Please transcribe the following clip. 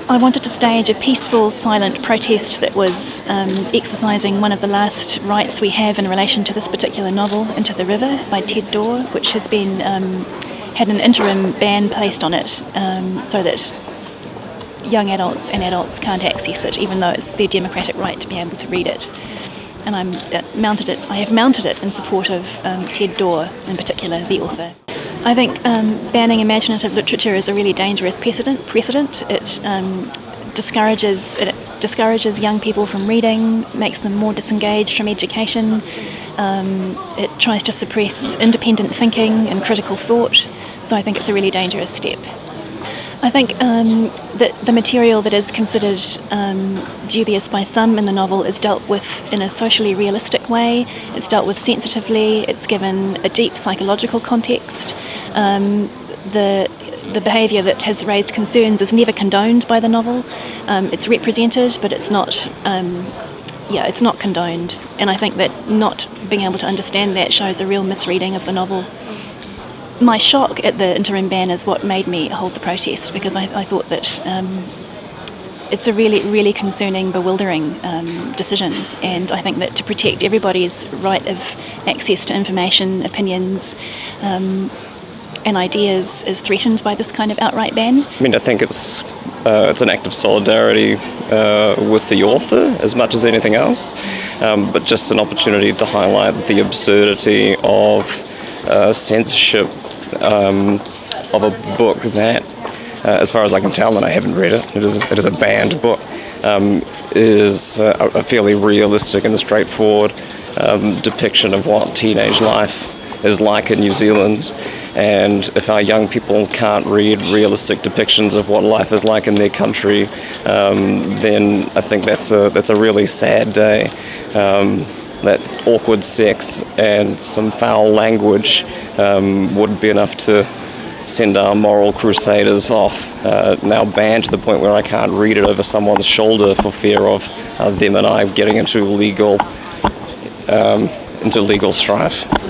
I wanted to stage a peaceful, silent protest that was exercising one of the last rights we have in relation to this particular novel, Into the River, by Ted Dawe, which has been had an interim ban placed on it so that young adults and adults can't access it, even though it's their democratic right to be able to read it. And I have mounted it in support of Ted Dawe, in particular, the author. I think banning imaginative literature is a really dangerous precedent. It discourages young people from reading, makes them more disengaged from education. It tries to suppress independent thinking and critical thought. So I think it's a really dangerous step. I think that the material that is considered dubious by some in the novel is dealt with in a socially realistic way. It's dealt with sensitively. It's given a deep psychological context. The behaviour that has raised concerns is never condoned by the novel. It's represented, but it's not. It's not condoned. And I think that not being able to understand that shows a real misreading of the novel. My shock at the interim ban is what made me hold the protest, because I thought that it's a really, really concerning, bewildering decision, and I think that to protect everybody's right of access to information, opinions and ideas is threatened by this kind of outright ban. I mean, I think it's an act of solidarity with the author as much as anything else, but just an opportunity to highlight the absurdity of censorship of a book that, as far as I can tell, and I haven't read it, it is a banned book, is a fairly realistic and straightforward depiction of what teenage life is like in New Zealand. And if our young people can't read realistic depictions of what life is like in their country, then I think that's a really sad day. That awkward sex and some foul language wouldn't be enough to send our moral crusaders off, now banned to the point where I can't read it over someone's shoulder for fear of them and I getting into legal strife.